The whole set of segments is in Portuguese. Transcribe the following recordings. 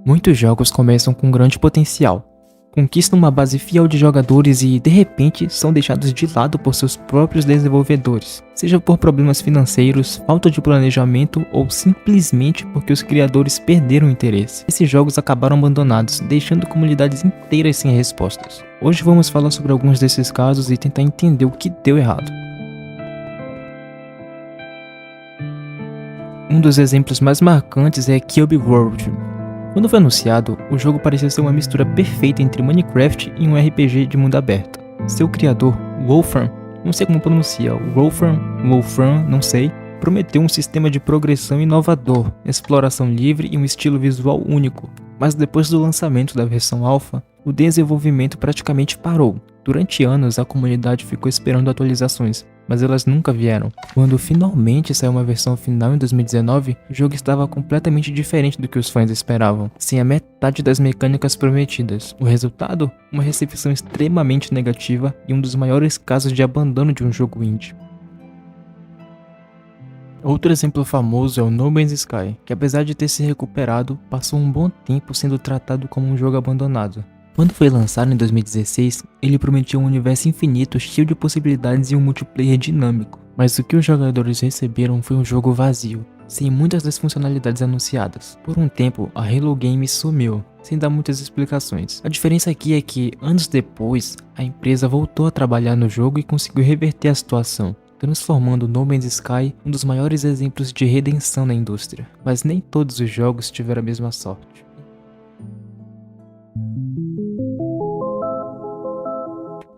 Muitos jogos começam com grande potencial, conquistam uma base fiel de jogadores e, de repente, são deixados de lado por seus próprios desenvolvedores, seja por problemas financeiros, falta de planejamento ou simplesmente porque os criadores perderam o interesse. Esses jogos acabaram abandonados, deixando comunidades inteiras sem respostas. Hoje vamos falar sobre alguns desses casos e tentar entender o que deu errado. Um dos exemplos mais marcantes é Cube World. Quando foi anunciado, o jogo parecia ser uma mistura perfeita entre Minecraft e um RPG de mundo aberto. Seu criador, Wolfram, não sei como pronuncia, Wolfram, não sei, prometeu um sistema de progressão inovador, exploração livre e um estilo visual único. Mas depois do lançamento da versão alpha, o desenvolvimento praticamente parou. Durante anos, a comunidade ficou esperando atualizações, mas elas nunca vieram. Quando finalmente saiu uma versão final em 2019, o jogo estava completamente diferente do que os fãs esperavam, sem a metade das mecânicas prometidas. O resultado? Uma recepção extremamente negativa e um dos maiores casos de abandono de um jogo indie. Outro exemplo famoso é o No Man's Sky, que apesar de ter se recuperado, passou um bom tempo sendo tratado como um jogo abandonado. Quando foi lançado em 2016, ele prometia um universo infinito cheio de possibilidades e um multiplayer dinâmico, mas o que os jogadores receberam foi um jogo vazio, sem muitas das funcionalidades anunciadas. Por um tempo, a Hello Games sumiu, sem dar muitas explicações. A diferença aqui é que, anos depois, a empresa voltou a trabalhar no jogo e conseguiu reverter a situação, transformando No Man's Sky um dos maiores exemplos de redenção na indústria. Mas nem todos os jogos tiveram a mesma sorte.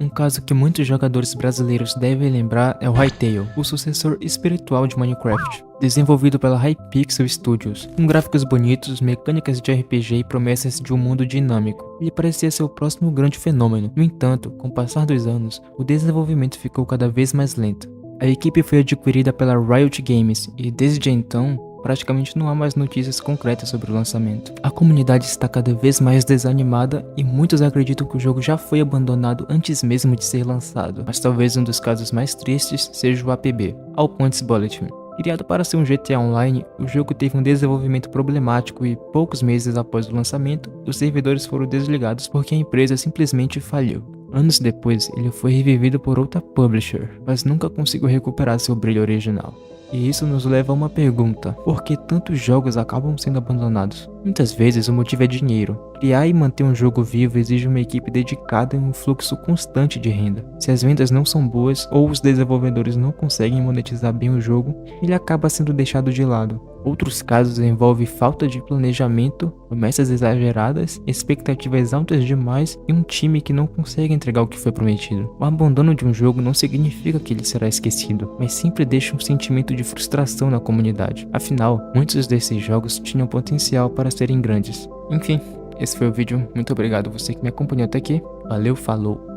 Um caso que muitos jogadores brasileiros devem lembrar é o Hytale, o sucessor espiritual de Minecraft, desenvolvido pela Hypixel Studios, com gráficos bonitos, mecânicas de RPG e promessas de um mundo dinâmico. Ele parecia ser o próximo grande fenômeno. No entanto, com o passar dos anos, o desenvolvimento ficou cada vez mais lento. A equipe foi adquirida pela Riot Games e, desde então, praticamente não há mais notícias concretas sobre o lançamento. A comunidade está cada vez mais desanimada e muitos acreditam que o jogo já foi abandonado antes mesmo de ser lançado. Mas talvez um dos casos mais tristes seja o APB, All Points Bulletin. Criado para ser um GTA Online, o jogo teve um desenvolvimento problemático e, poucos meses após o lançamento, os servidores foram desligados porque a empresa simplesmente faliu. Anos depois, ele foi revivido por outra publisher, mas nunca conseguiu recuperar seu brilho original. E isso nos leva a uma pergunta: por que tantos jogos acabam sendo abandonados? Muitas vezes o motivo é dinheiro. Criar e manter um jogo vivo exige uma equipe dedicada e um fluxo constante de renda. Se as vendas não são boas ou os desenvolvedores não conseguem monetizar bem o jogo, ele acaba sendo deixado de lado. Outros casos envolvem falta de planejamento, promessas exageradas, expectativas altas demais e um time que não consegue entregar o que foi prometido. O abandono de um jogo não significa que ele será esquecido, mas sempre deixa um sentimento de frustração na comunidade. Afinal, muitos desses jogos tinham potencial para serem grandes. Enfim, esse foi o vídeo. Muito obrigado você que me acompanhou até aqui. Valeu, falou!